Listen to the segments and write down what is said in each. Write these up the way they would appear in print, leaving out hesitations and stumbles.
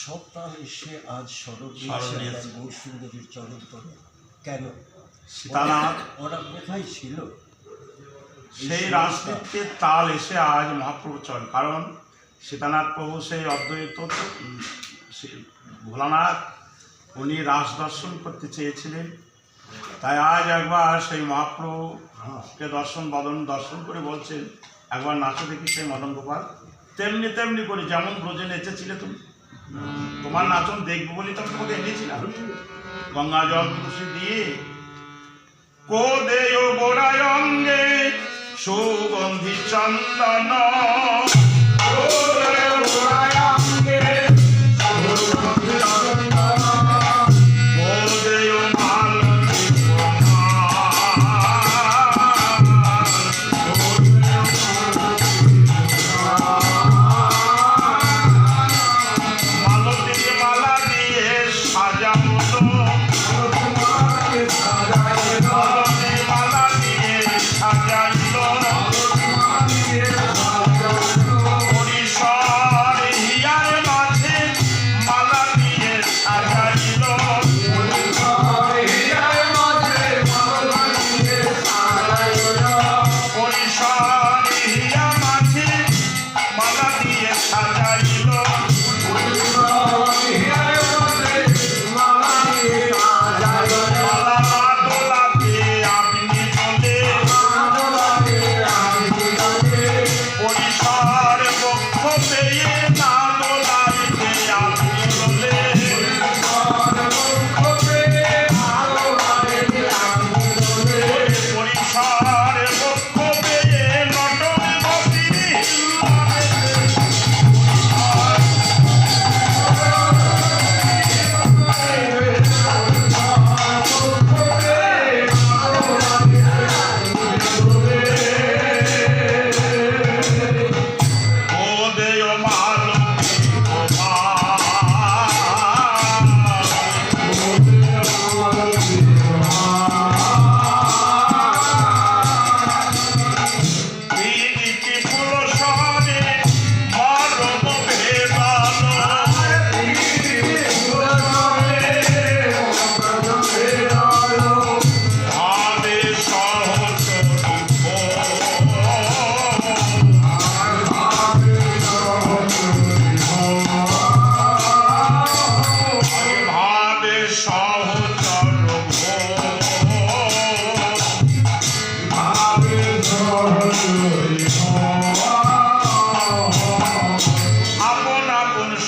সব তাল এসে আজ স্মরণ গৌরসুন্দরীর চরণ তলে। কেন সীতানাথ ওরা কোথায় ছিল? সেই রাজনীতির তাল এসে আজ মহাপ্রভু চরণ, কারণ সীতানাথ প্রভু সেই অদ্বৈত ভোলানাথ উনি রাস দর্শন করতে চেয়েছিলেন, তাই আজ একবার সেই মহাপ্রভুকে দর্শন করে বলছেন একবার নাচো দেখি সেই মদন গোপাল। তেমনি তেমনি করে যেমন ব্রজে নেচেছিলে তুমি, তোমার নাচন দেখবো বলে তো আমি তোমাকে এনেছিলাম। গঙ্গা জল তুলসী দিয়ে কোদেয় গোড়ায় অঙ্গে সুগন্ধি চন্দন, কোদেয় গোড়ায় অঙ্গে সুগন্ধি চন্দন, কোদেয় পেয়ে না দোলাইতে আন্দোলনে পরিসর পক্ষ পেয়ে নটমতি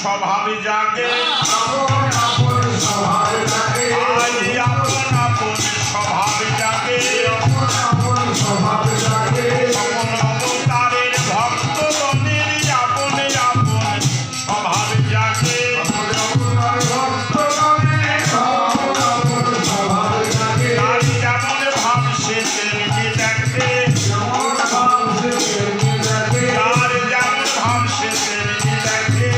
স্বভাবে জাগে আজ আপন আপন স্বভাবে জাগে সকল অবতারের ভক্তগণের আপনে আপন স্বভাবে জাগে তার যেমন ভাব সে তেমনি দেখে তার যেমন ভাব সে তেমনি দেখে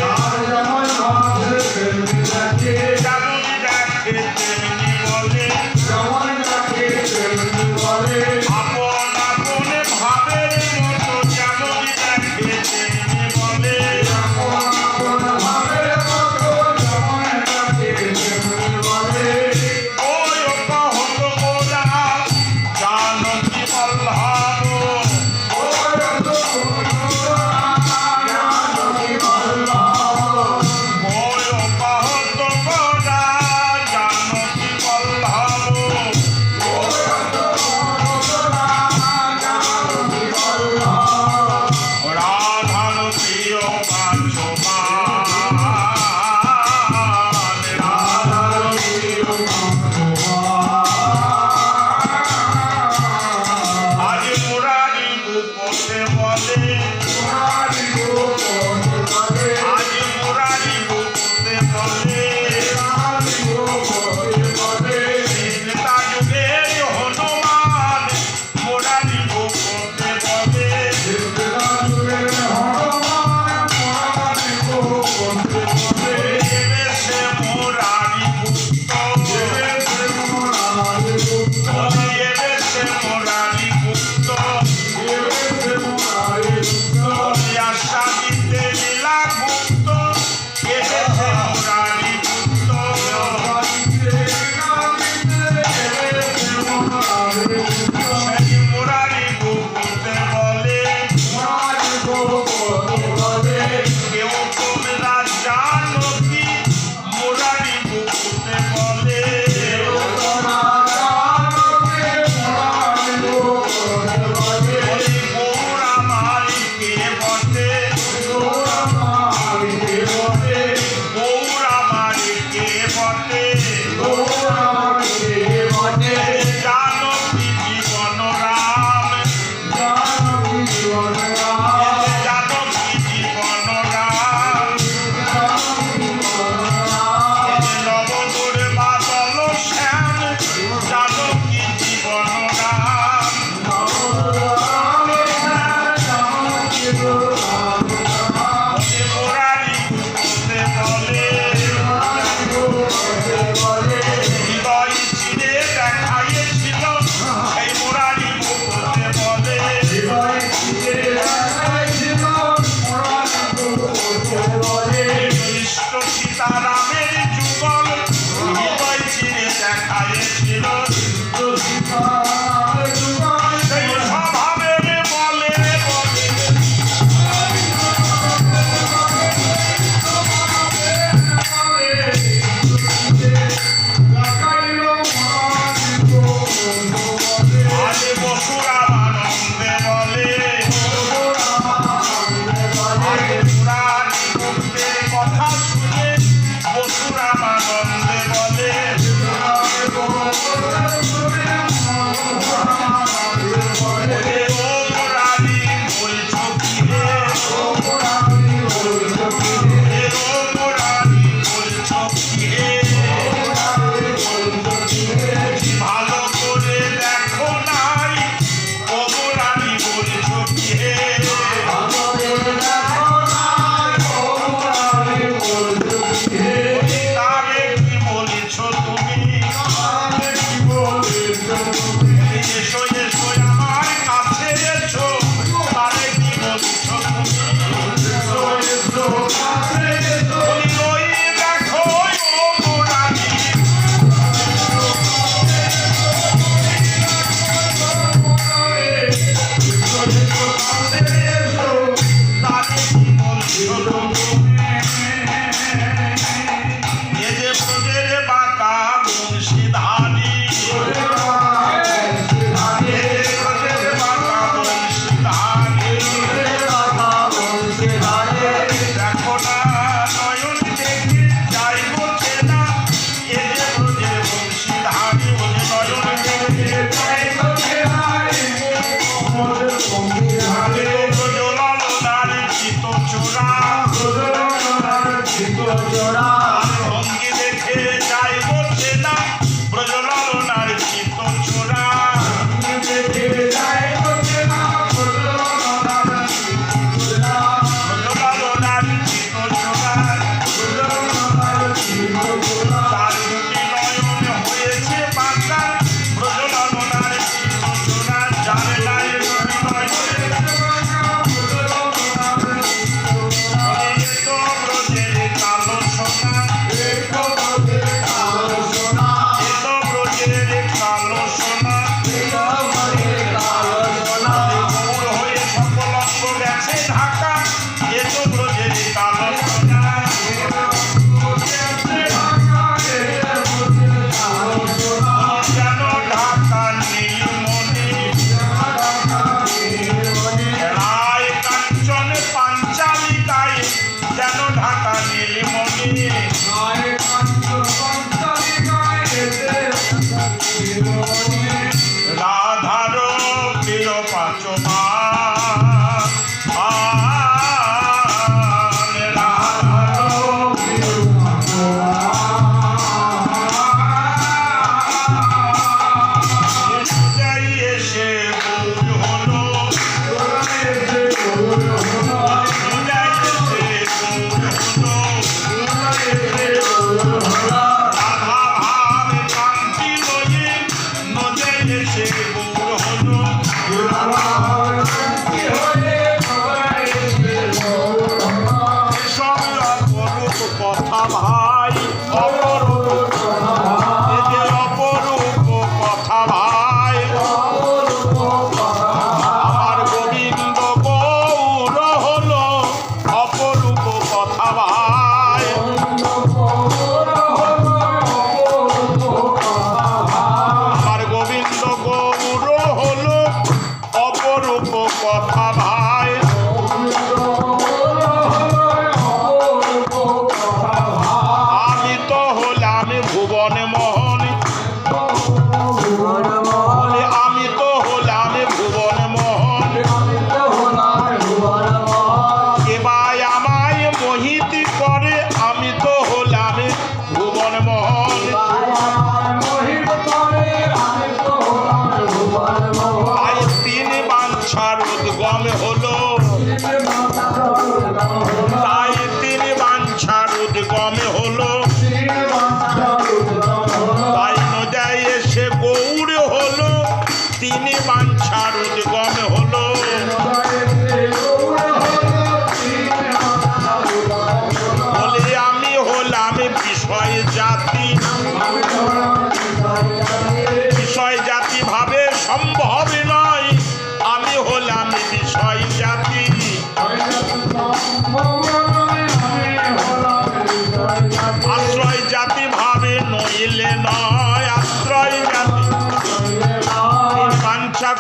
যেমন দেখে তেমনি বলে আপন আপন ভাবের মতো যেমন দেখে তেমনি বলে ওই অপহত গোরা জানকী বল্লভ ওই অপহত গোরা জানকী বল্লভ রাধার প্রিয় আজ মুরারি গোপনে বলে আজ মুরারি গোপনে বলে চিন্তা যুগের হনুমান মুরারি গোপনে বলে এবে সে মুরারি গুপ্ত এবে সে মুরারি গুপ্ত আশা দিতে লীলা গুপ্ত এবে সে মুরারি গুপ্ত সেই মুরারি গুপ্তে বলে কেউ তোমরা জানো কি মুরারি গুপ্তে বলে ওই গৌর আমারি কে বটে গৌর আমারি কে বটে জানো কি জীবন রাম জানো কি জীবন রাম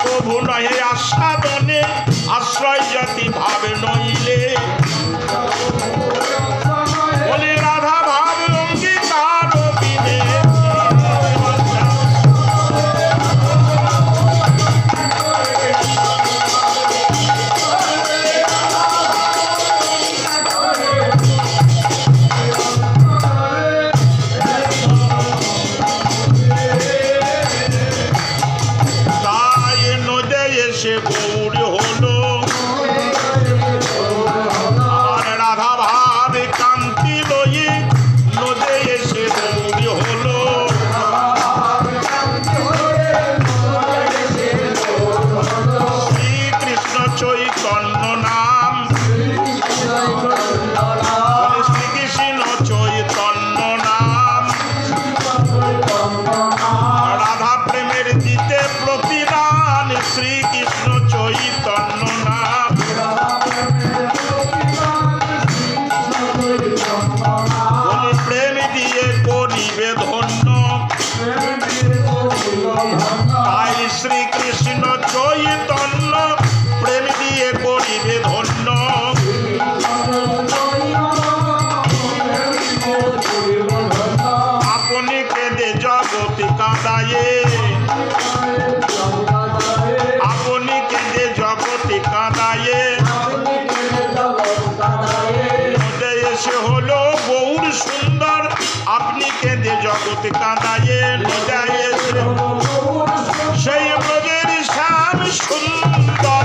প্রভু নহে আস্বাদনে আশ্রয় জাতি ভাবে নইলে বলে রাধা ভাবে অঙ্গীকার বিনে আপনি কেঁদে জগৎ কাঁদায়ে নিজাইয়েছে সেই ব্রজের শ্যাম সুন্দর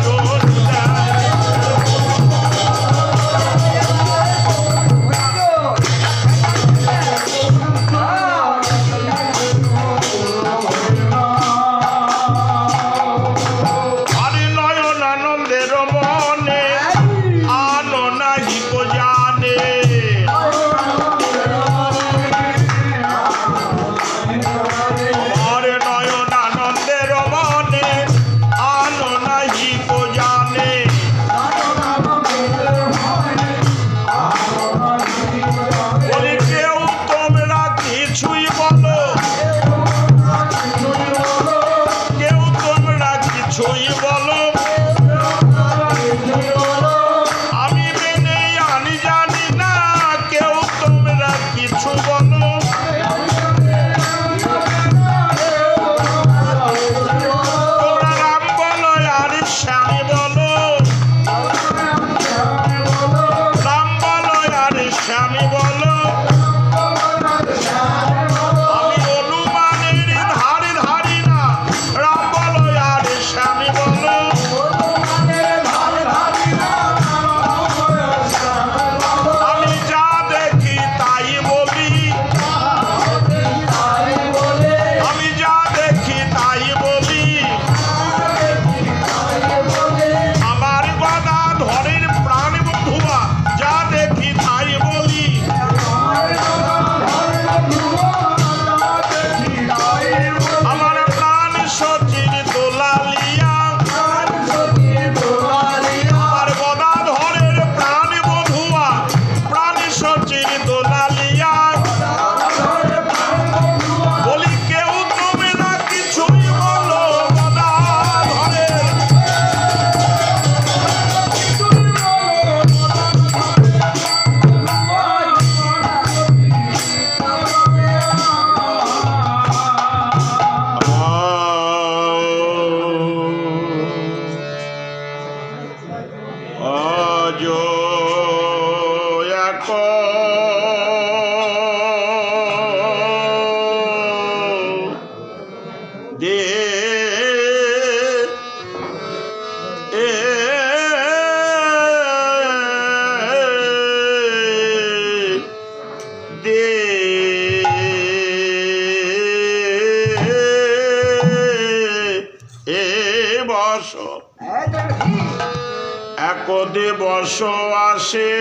দিবস আসে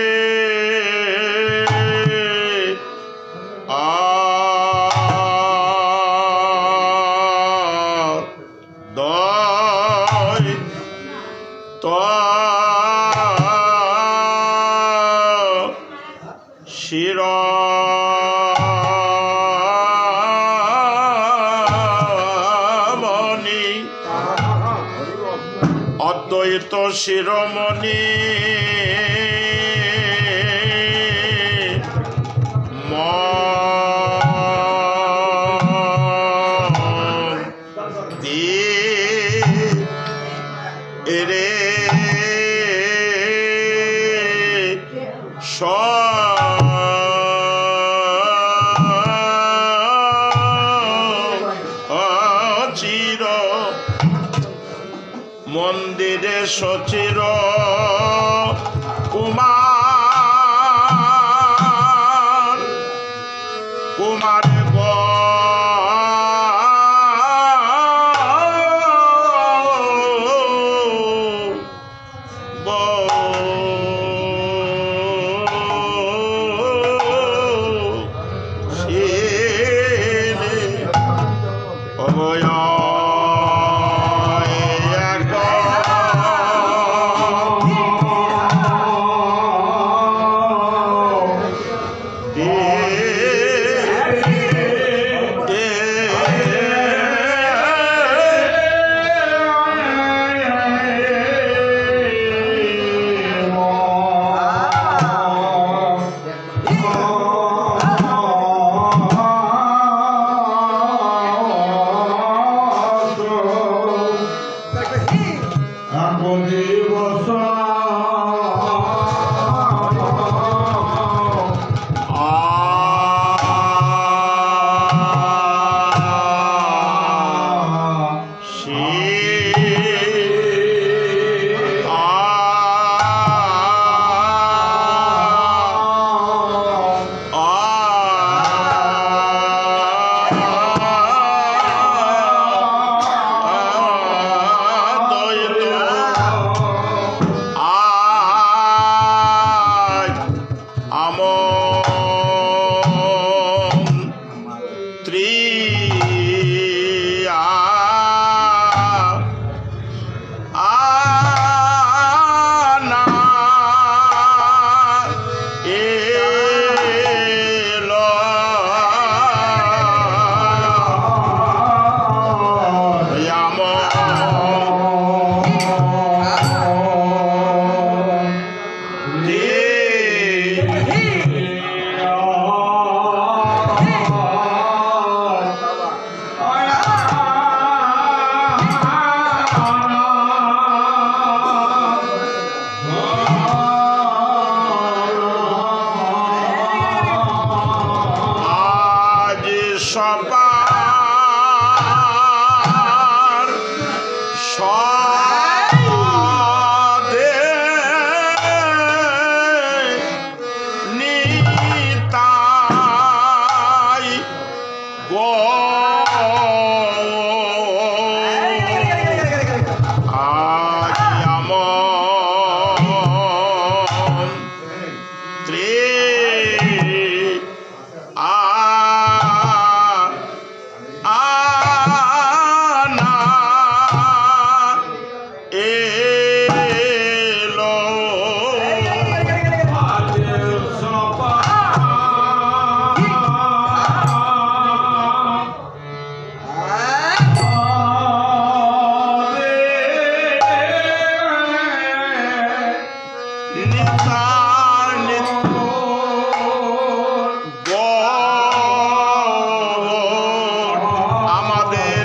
শিরোমণি অদ্বৈত শিরোমণি রে চির মন্দিরে সচির কুমার কুমার অবয় নেত্রে না এলো আজ সপা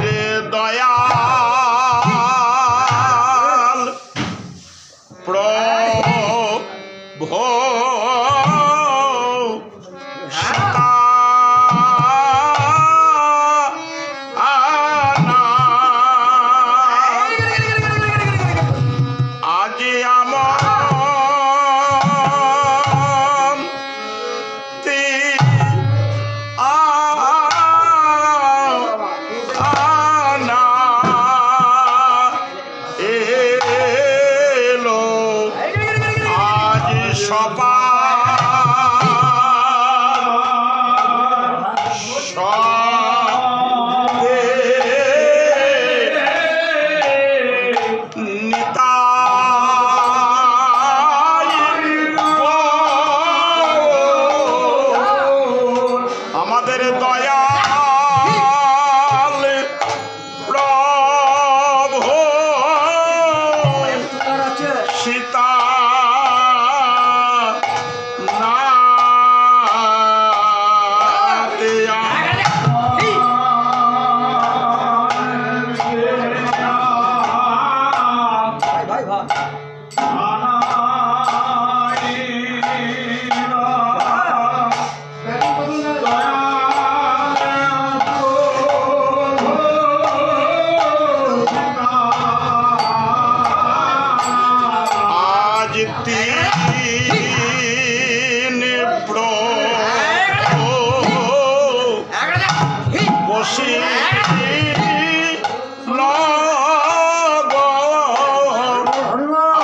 আমাদের দয়াল প্রভু আজ আমার আমাদের দয়াল প্রভু সীতা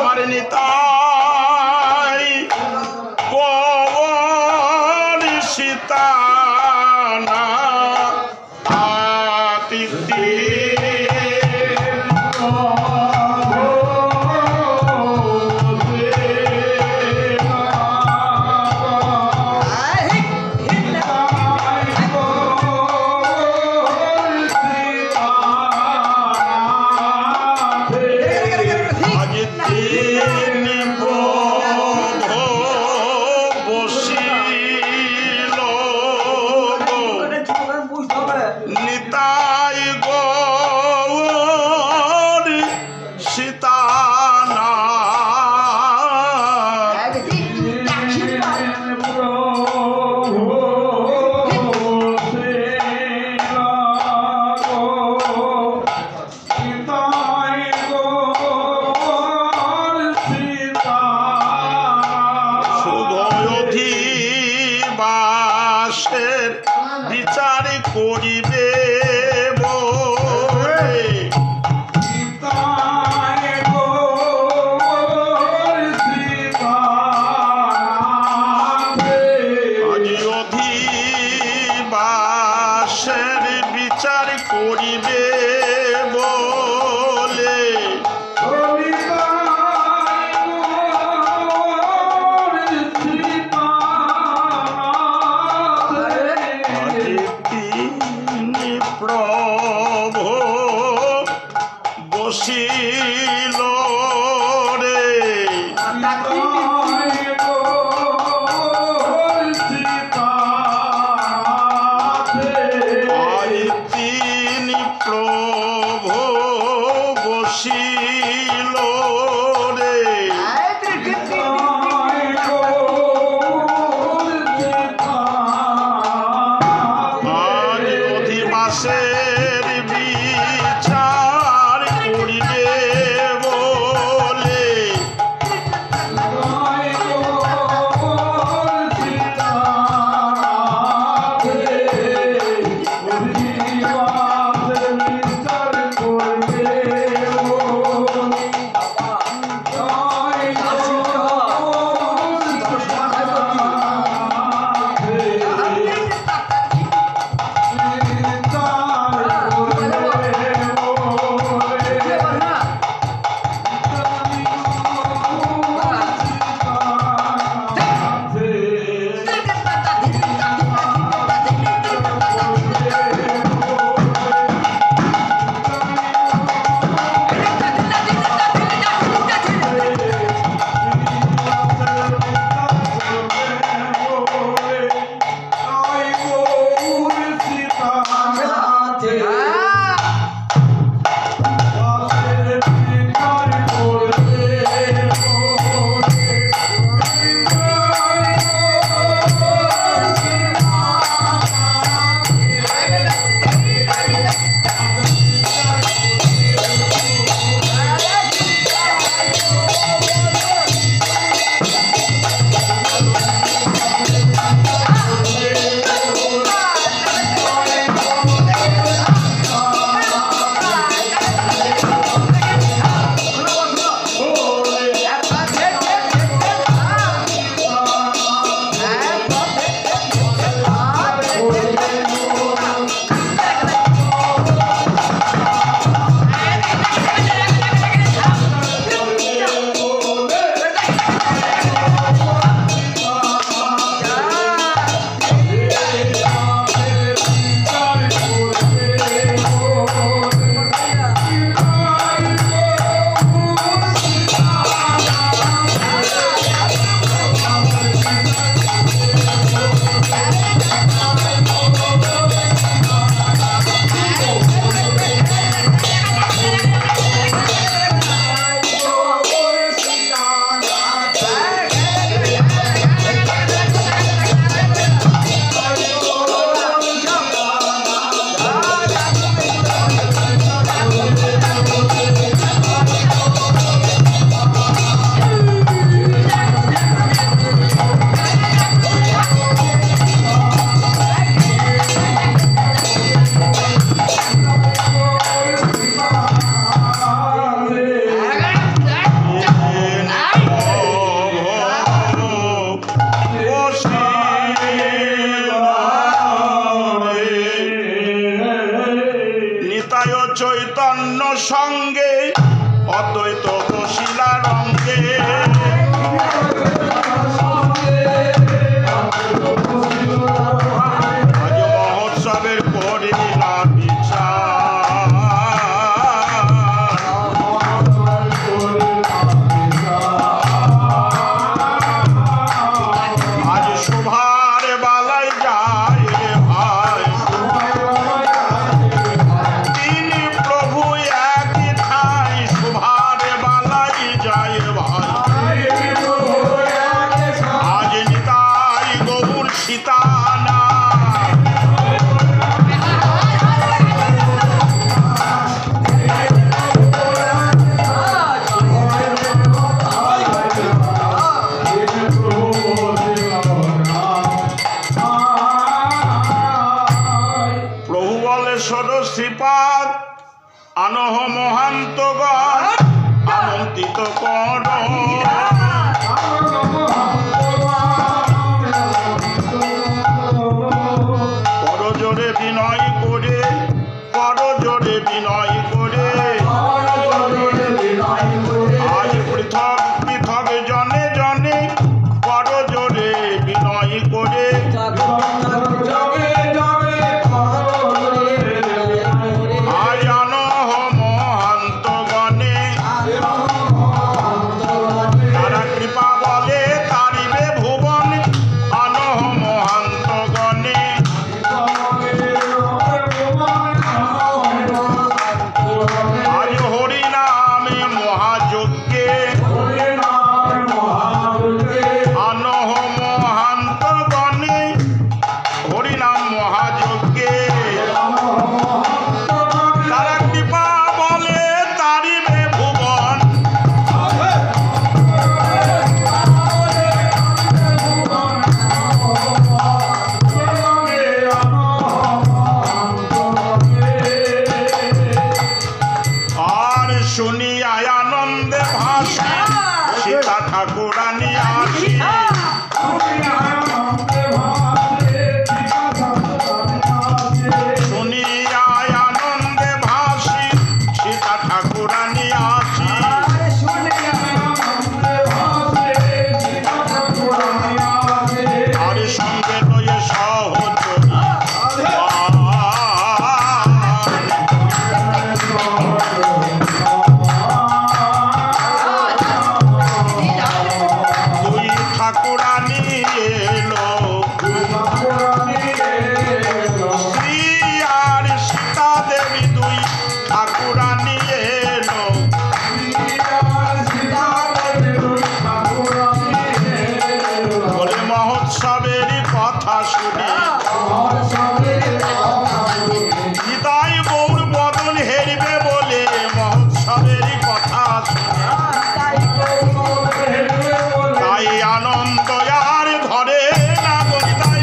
আমার নিতাই পবন সীতা না আতিথি নিতাই গৌর সীতা না শুভধিবাসের বিচার করিবে অধিবাসের বিচার করিবে বলে নিতাই চৈতন্য সঙ্গে অদ্বৈত বসিলা রঙ্গে আজ মহোৎসবের করিলা বিচার আজ শোভার বালাই যায় রে ভাই তিনি প্রভু একই ঠাই শোভার বালাই যায় ভাই আজ নিতাই গৌর সীতানা প্রভু বলে ষোড়শীপাদ আনহ মহান্তগণ আমন্ত্রিত কর করজোরে বিনয় করে করজোরে বিনয় করে আজ পৃথক পৃথক জনে জনে করজোরে বিনয় করে আজ আনহ মহান্তগণে তারা কৃপা বলে তারিবে ভুবন আনহ মহান্তগণে আজ হরি নামে মহাযজ্ঞে আনহ মহান্তগণে হরি নাম মহাযজ্ঞে তারা কৃপা বলে তারিবে ভুবন আর শুনিয়া আনন্দে ভাসি সীতা ঠাকুরানী আসি শুনিয়া আনন্দে ভাসি সীতা ঠাকুরানী আসি আর সঙ্গে লয়ে সহচরী দুই ঠাকুরানী এলো শ্রী আর সীতা দেবী দুই ঠাকুরানী এলো বলে মহোৎসবের কথা শুনি নিতাই গৌর বদন হেরবে বলে মহোৎসবের কথা শুনি তাই আনন্দ আর ঘরে না বলিতাই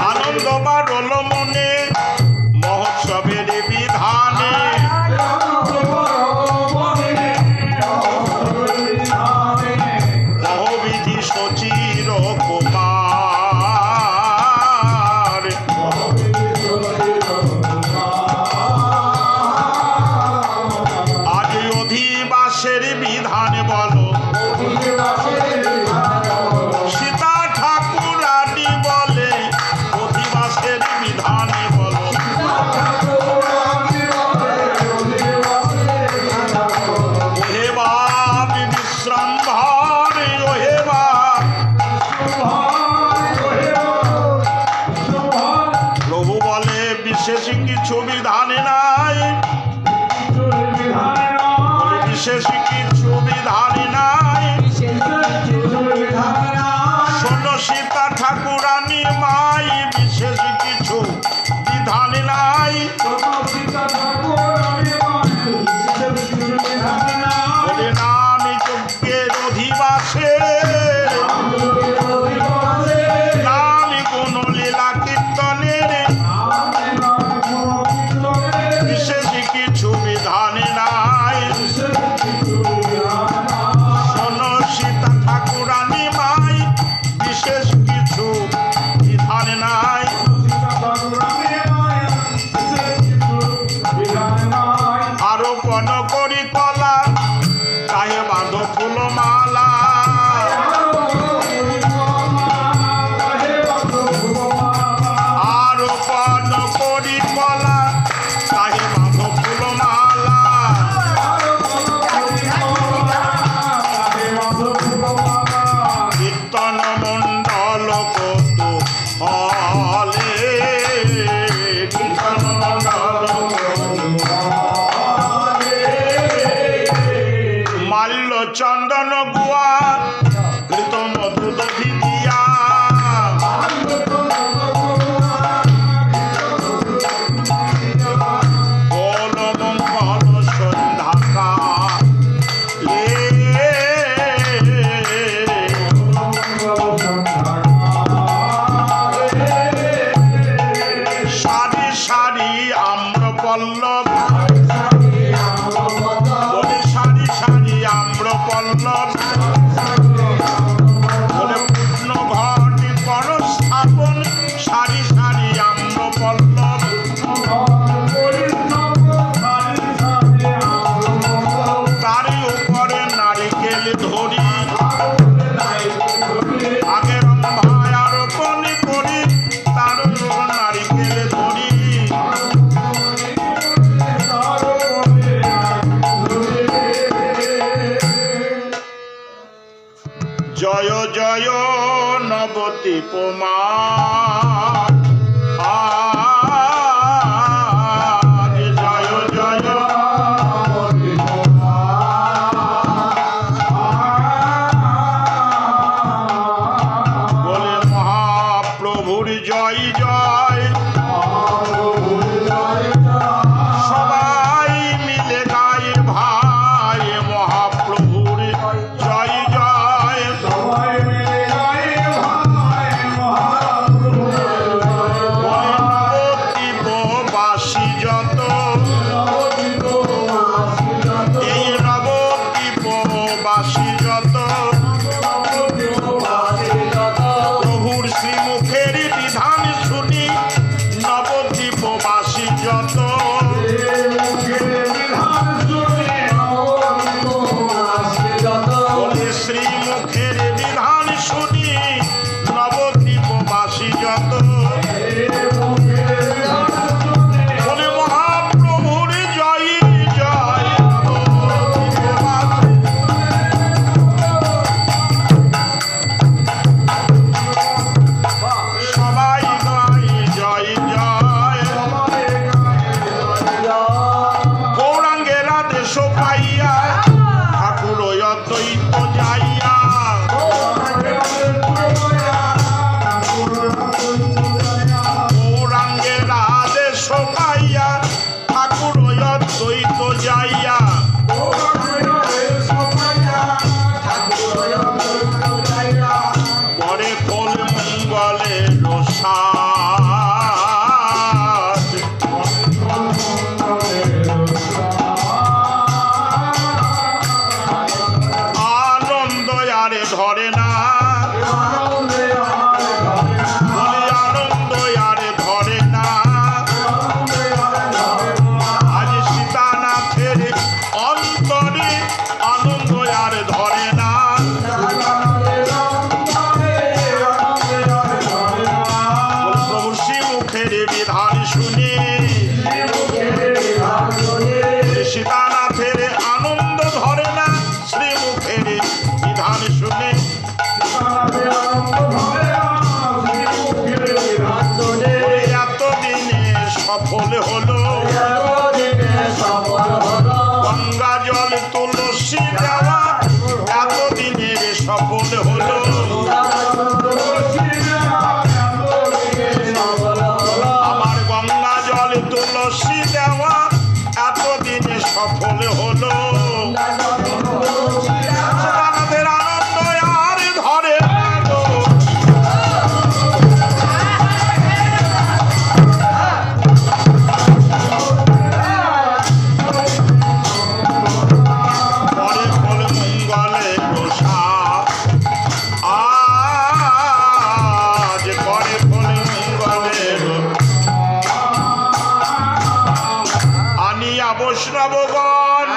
আনন্দ বাড়ল মনে মহোৎসবের বিধানে বহুবিধি সচির কুমার আজ অধিবাসের বিধান বলো সীতা ঠাকুরানী বলে অধিবাসের বিধান বলো ওহে বাপ বিশ্রাম ভার ওহে বাপ প্রভু বলে বিশেষ কিছু বিধান নাই বিশেষ কিছু বিধান নাই শোনো সীতা ঠাকুরানী মাই বিশেষ কিছু বিধান নাই বলে নাম যজ্ঞের অধিবাসে নবদ্বীপ মা জয় জয় বলে মহাপ্রভুর জয় জয় সবাই মিলে গায়ে ভাই মহাপ্রভুর জয় জয় নবদ্বীপবাসী যত এই নবদ্বীপবাসী যত প্রভুর শ্রীমুখের বিধান শুনি নবদ্বীপবাসী যত শ্রীমুখের বিধান শুনি নবদ্বীপবাসী যত বলে মহাপ্রভুর জয় জয় সবাই গাই জয় জয় গৌরাঙ্গের আদেশ পাইয়া ঠাকুর অদ্বৈত যাইয়া গৌরাঙ্গের আদেশ পাইয়া ঠাকুর অদ্বৈত যাইয়া পরে কোন মঙ্গলের সাজ আনন্দ আরে ধরে না বলে আনন্দ আরে ধরে না আজ সীতানাথের অন্তরে আনন্দ আরে ধরে না প্রভু শ্রীমুখের বিধান শুনে সীতানাথের আনন্দ ধরে না শ্রীমুখের বিধান শুনে এতদিনে সফল হলো গঙ্গা জল তুলসী দেওয়া এতদিনের সফল হলো আমার গঙ্গা জল তুলসী দেওয়া এতদিনে সফল হলো আমাদের আনন্দ আর ধরে না গো। পরে ফল মঙ্গলের সাপ আজ পরে ফল মঙ্গলের আনিয়া বৈষ্ণবগণ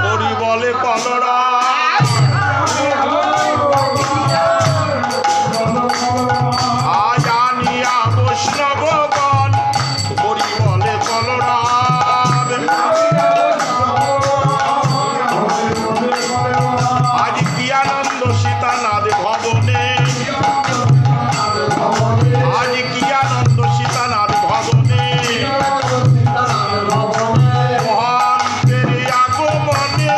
হরি বলে কলরা আজ আনিয়া বৈষ্ণবগণ হরি বলে কলরা আজ কি আনন্দ সীতানাথ ভবনে আজ কি আনন্দ সীতানাথ ভবনে মহান্তের আগমনে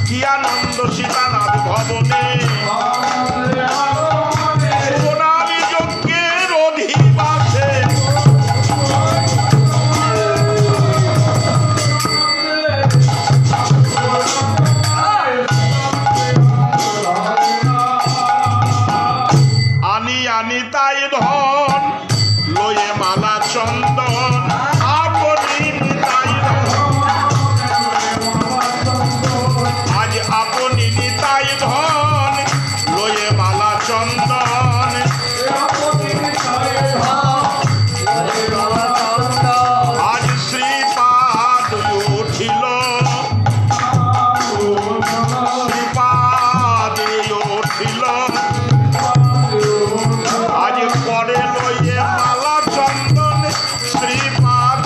কি আনন্দ সীতানাথ ভবনে সোনালী যজ্ঞের অধিবাসে আনি আনি তাই ধন লয়ে মালা চন্দন আপনি নিতাই ধন আজ আপনি নিতাই ধন লয়ে মালা চন্দন আজ শ্রীপাদ উঠিল শ্রীপাদ উঠিল আজ পরে লইয়ে মালা চন্দন শ্রীপাদ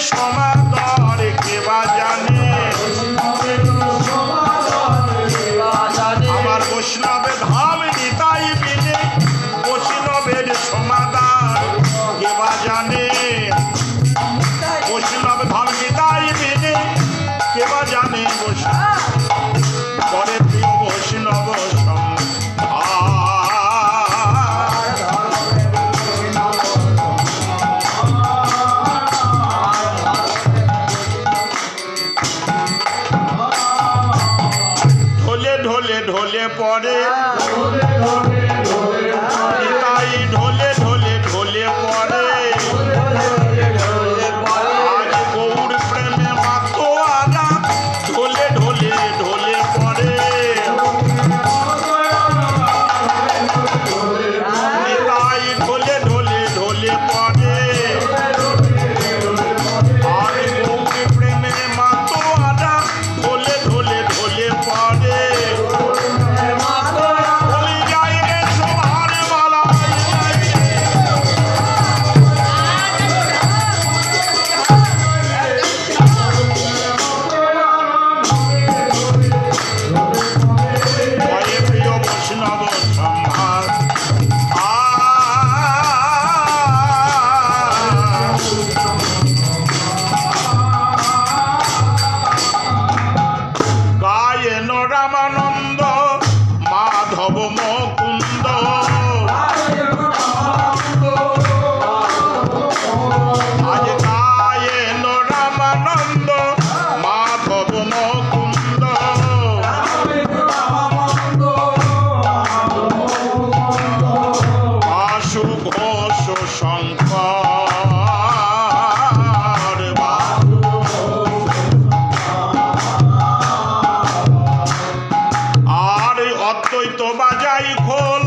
সমাদর কেবা জানে, আমার বৈষ্ণবে ধাম নিতাই বিনে বৈষ্ণবের সমাদার কেবা জানে, বৈষ্ণব ধাম নিতাই বিনে কেবা জানে পরে প্রিয় বৈষ্ণব ঢোলে ঢোলে ঢোলে পরে তাই ঢোলে ঢোলে ঢোলে পরে আজ গৌর প্রেমে মাতোয়ারা ঢোলে ঢোলে ঢোলে পরে তাই ঢোলে ঢোলে ঢোলে পরে আজ গৌর প্রেমে মাতোয়ারা ঢোলে ঢোলে ঢোলে পরে রামানন্দ মাধব মুকুন্দ আজ গায়েন রামানন্দ মাধব মুকুন্দ আশু ঘোষ শঙ্কর অদ্বৈত বাজাই খোল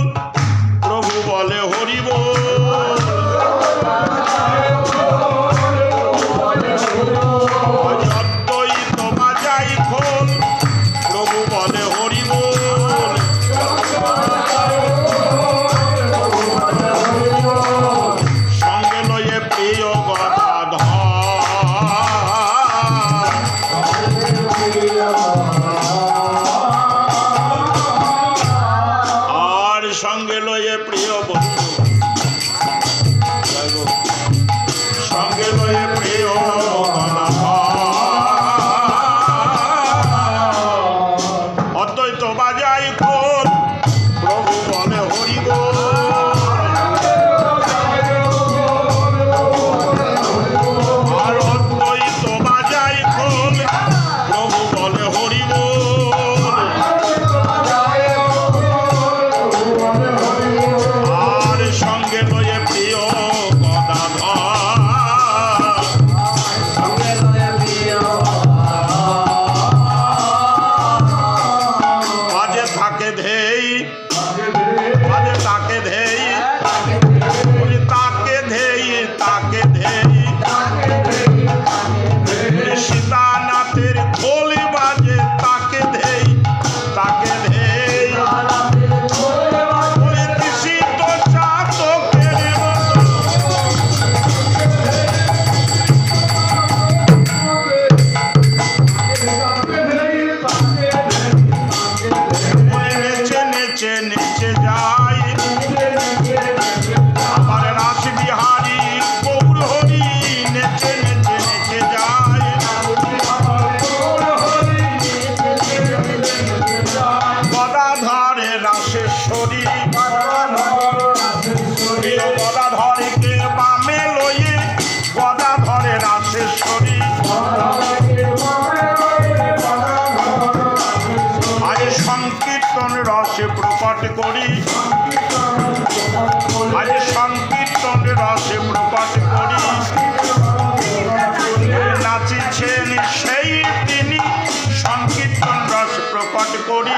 প্রভু বলে হরি বল, অদ্বৈত বাজাই খোল প্রভু বলে হরি বল, সঙ্গে লয়ে প্রিয় গদাধর সঙ্গে লয়ে প্রিয় বন্ধু, সঙ্গে লয়ে প্রিয় অদ্বৈত বাজাই খোল প্রভু বলে হরি বল, আর অদ্বৈত বাজাই খোল প্রভু বলে হরি বল, আর সঙ্গে লয়ে প্রিয় গদাধর মাঝে থাকে ধেই, মাঝে তাকে ধেই, তাকে ধেই, তাকে ধেই, সীতানাথের খোলি বাজে তাকে ধেই, তাকে ধেই, নেচে নেচে যায় আমার রাস বিহারী গৌর হরি, নেচে নেচে নেচে যায় গদাধরে রাসেশ্বরী, গদাধরকে বামে লয়ে গদাধরে রাসেশ্বরী আজ সংকীর্তন রসে প্রকট করি, আজ সংকীর্তন রসে প্রকট করি, নাচিছেন সেই তিনি সংকীর্তন রস প্রকট করি,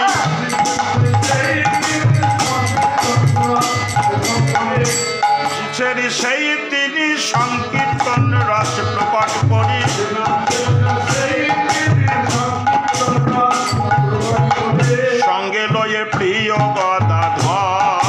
সেই তিনি সংকীর্তন রস প্রকট করি, সঙ্গে লয়ে প্রিয় গদাধর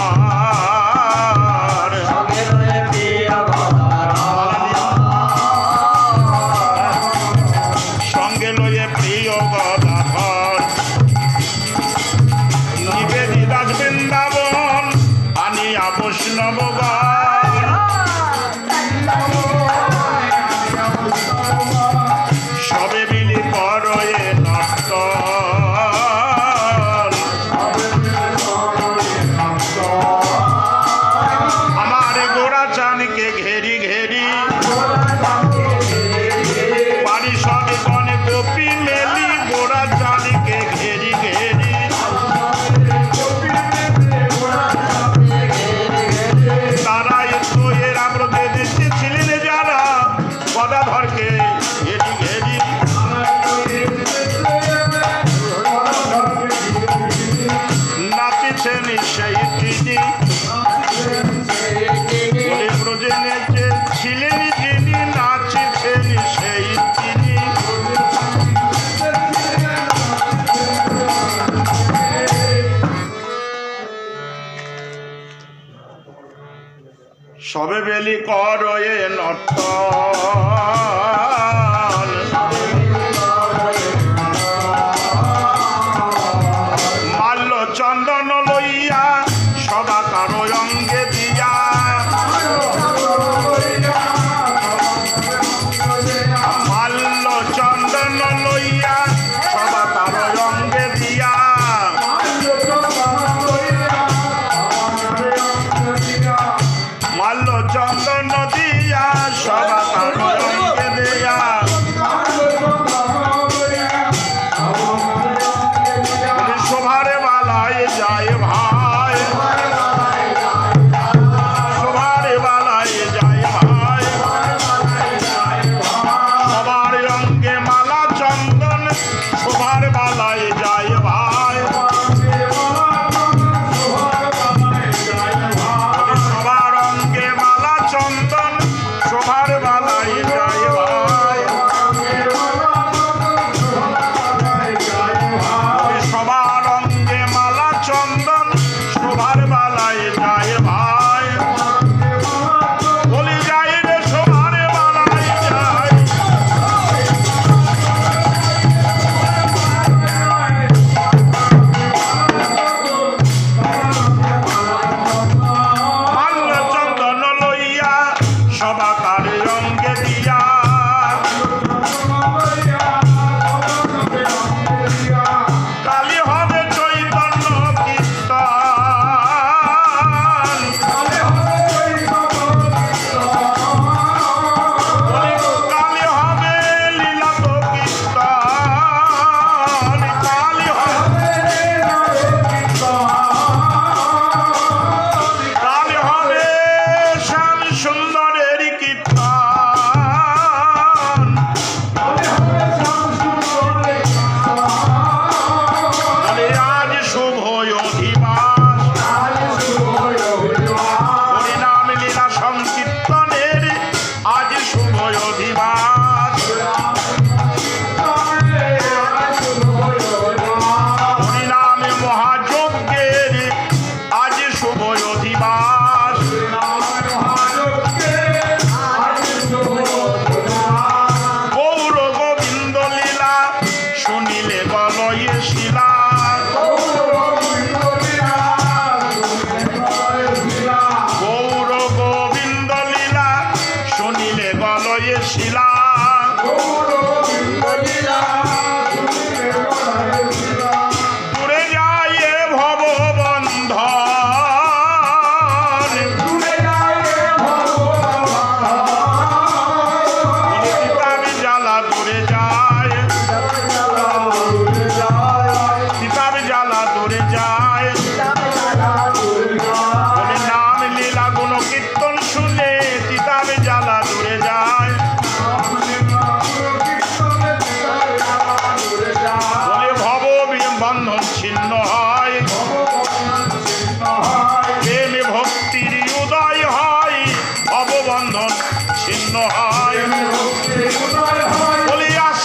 সবে বেলি করয়ে নর্তন মাল্য চন্দন লইয়া সবা কারো অঙ্গে দিয়া মাল্য চন্দন লইয়া সবা কারো অঙ্গে দিয়া মাল্য চন্দন দিয়া সবা কারো অঙ্গে দিয়া শোভারে বালায় যায় ভাই শোভারে বালায় যায় ভাই সবার অঙ্গে মালা চন্দন শোভার বালায় যায় ভাই সবার অঙ্গে মালা চন্দন শোভার বালায় যায় ভাই সবার অঙ্গে মালা চন্দন শোভার বালায় যায় ভাই বলি যাই রে শোভার বালায় যায় মাল্য চন্দন লইয়া সবা কারে অঙ্গে দিয়া কালী হবে চৈতন্য কীর্তন কালী হবে লীলা তো কীর্তন কালী হবে শ্যাম সুন্দরের কীর্তন আজ শুভ অধিবাস হরিনাম লীলা সংকীর্তনের আজ শুভ অধিবাস হরিনামে মহাযজ্ঞের আজ শুভ অধিবাস গৌর গোবিন্দ লীলা শুনিলে গলয়ে শিলা গৌর গোবিন্দ লীলা শুনিলে গলয়ে শিলা দূরে যায় এ ভববন্ধন কিতাবি জ্বালা দূরে যায় কিতাবি জ্বালা দূরে যায় বলে নাম লীলা গুণ কীর্তন শুনে কিতাবি জ্বালা দূরে যায় বলে ভব বন্ধন ছিন্ন হয় প্রেমে ভক্তির উদয় হয় ভববন্ধন ছিন্ন হয় বলি আস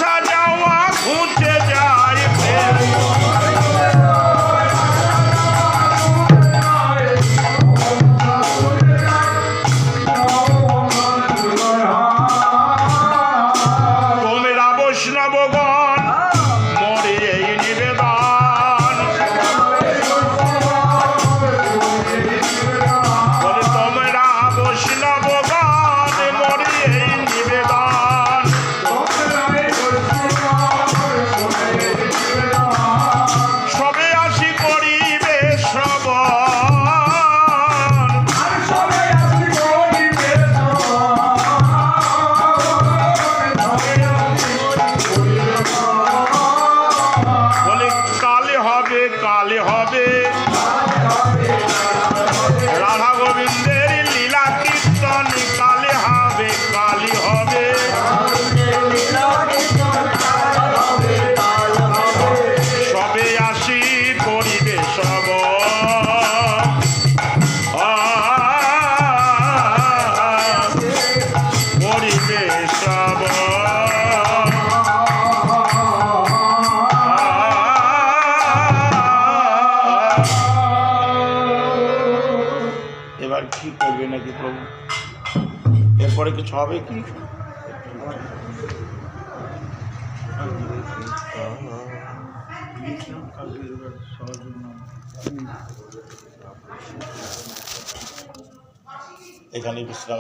ছোঁয়াবে কি? এখানে বিশ্রাম